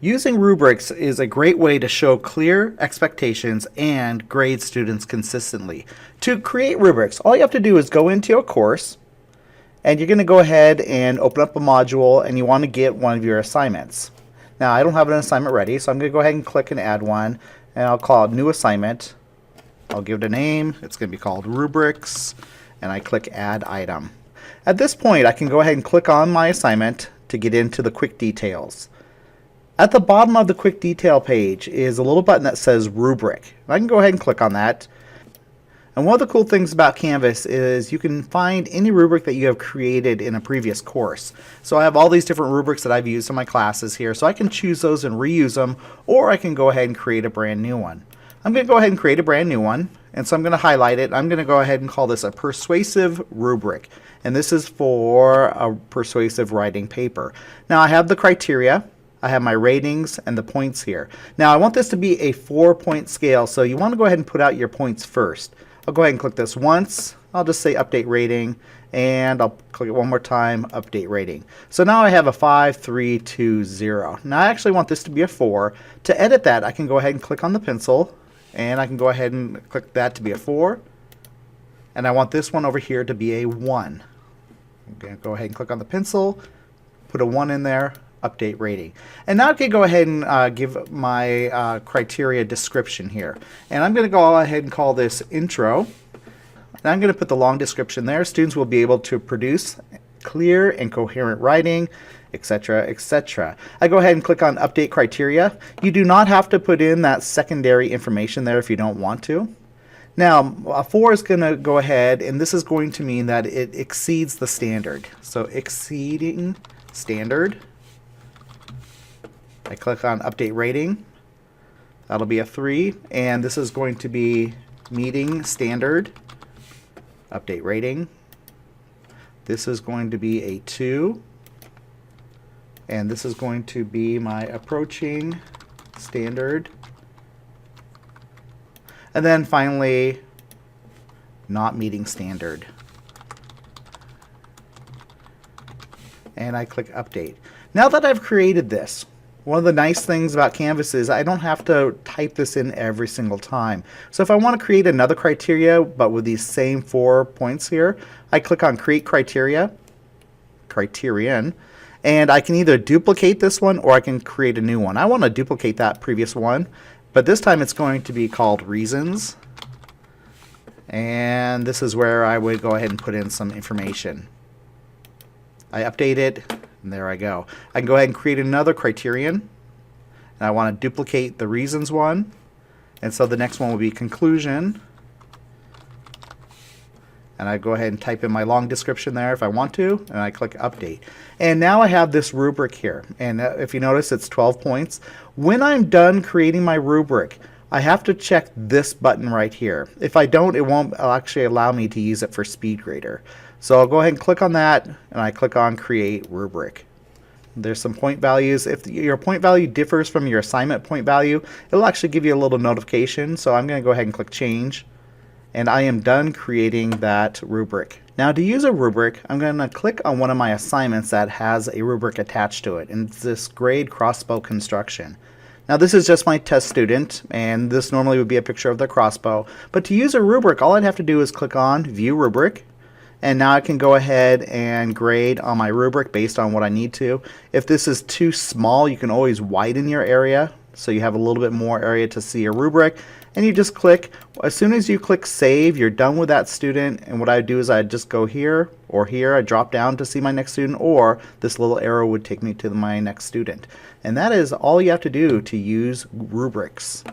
Using rubrics is a great way to show clear expectations and grade students consistently. To create rubrics, all you have to do is go into your course and you're going to go ahead and open up a module and you want to get one of your assignments. Now I don't have an assignment ready, so I'm going to go ahead and click and add one, and I'll call it new assignment. I'll give it a name. It's going to be called Rubrics, and I click add item. At this point I can go ahead and click on my assignment to get into the quick details. At the bottom of the quick detail page is a little button that says rubric. I can go ahead and click on that. And one of the cool things about Canvas is you can find any rubric that you have created in a previous course. So I have all these different rubrics that I've used in my classes here, so I can choose those and reuse them, or I can go ahead and create a brand new one. I'm going to go ahead and create a brand new one, and so I'm going to highlight it. I'm going to go ahead and call this a persuasive rubric, and this is for a persuasive writing paper. Now I have the criteria, I have my ratings and the points here. Now I want this to be a 4-point scale, so you want to go ahead and put out your points first. I'll go ahead and click this once. I'll just say update rating, and I'll click it one more time, update rating. So now I have a 5, 3, 2, 0. Now I actually want this to be a 4. To edit that, I can go ahead and click on the pencil, and I can go ahead and click that to be a 4. And I want this one over here to be a 1. I'm going to go ahead and click on the pencil, put a 1 in there, update rating. And now I can go ahead and give my criteria description here. And I'm going to go ahead and call this intro. And I'm going to put the long description there. Students will be able to produce clear and coherent writing, etc., etc. I go ahead and click on update criteria. You do not have to put in that secondary information there if you don't want to. Now, a 4 is going to go ahead, and this is going to mean that it exceeds the standard. So exceeding standard. I click on update rating. That'll be a 3, and this is going to be meeting standard. Update rating. This is going to be a 2, and this is going to be my approaching standard. And then finally, not meeting standard. And I click update. Now that I've created this, one of the nice things about Canvas is I don't have to type this in every single time. So if I want to create another criteria but with these same 4 points here, I click on create criteria, criterion, and I can either duplicate this one or I can create a new one. I want to duplicate that previous one, but this time it's going to be called reasons, and this is where I would go ahead and put in some information. I update it, and there I go. I can go ahead and create another criterion, and I want to duplicate the reasons one, and so the next one will be conclusion, and I go ahead and type in my long description there if I want to, and I click update. And now I have this rubric here, and if you notice it's 12 points. When I'm done creating my rubric, I have to check this button right here. If I don't, it won't actually allow me to use it for SpeedGrader. So I'll go ahead and click on that, and I click on create rubric. There's some point values. If your point value differs from your assignment point value, it'll actually give you a little notification. So I'm going to go ahead and click change, and I am done creating that rubric. Now to use a rubric, I'm going to click on one of my assignments that has a rubric attached to it, and it's this grade crossbow construction. Now this is just my test student, and this normally would be a picture of the crossbow. But to use a rubric, all I'd have to do is click on view rubric, and now I can go ahead and grade on my rubric based on what I need to. If this is too small, you can always widen your area so you have a little bit more area to see your rubric, and you just click. As soon as you click save, you're done with that student, and what I do is I just go here or here. I drop down to see my next student, or this little arrow would take me to my next student. And that is all you have to do to use rubrics.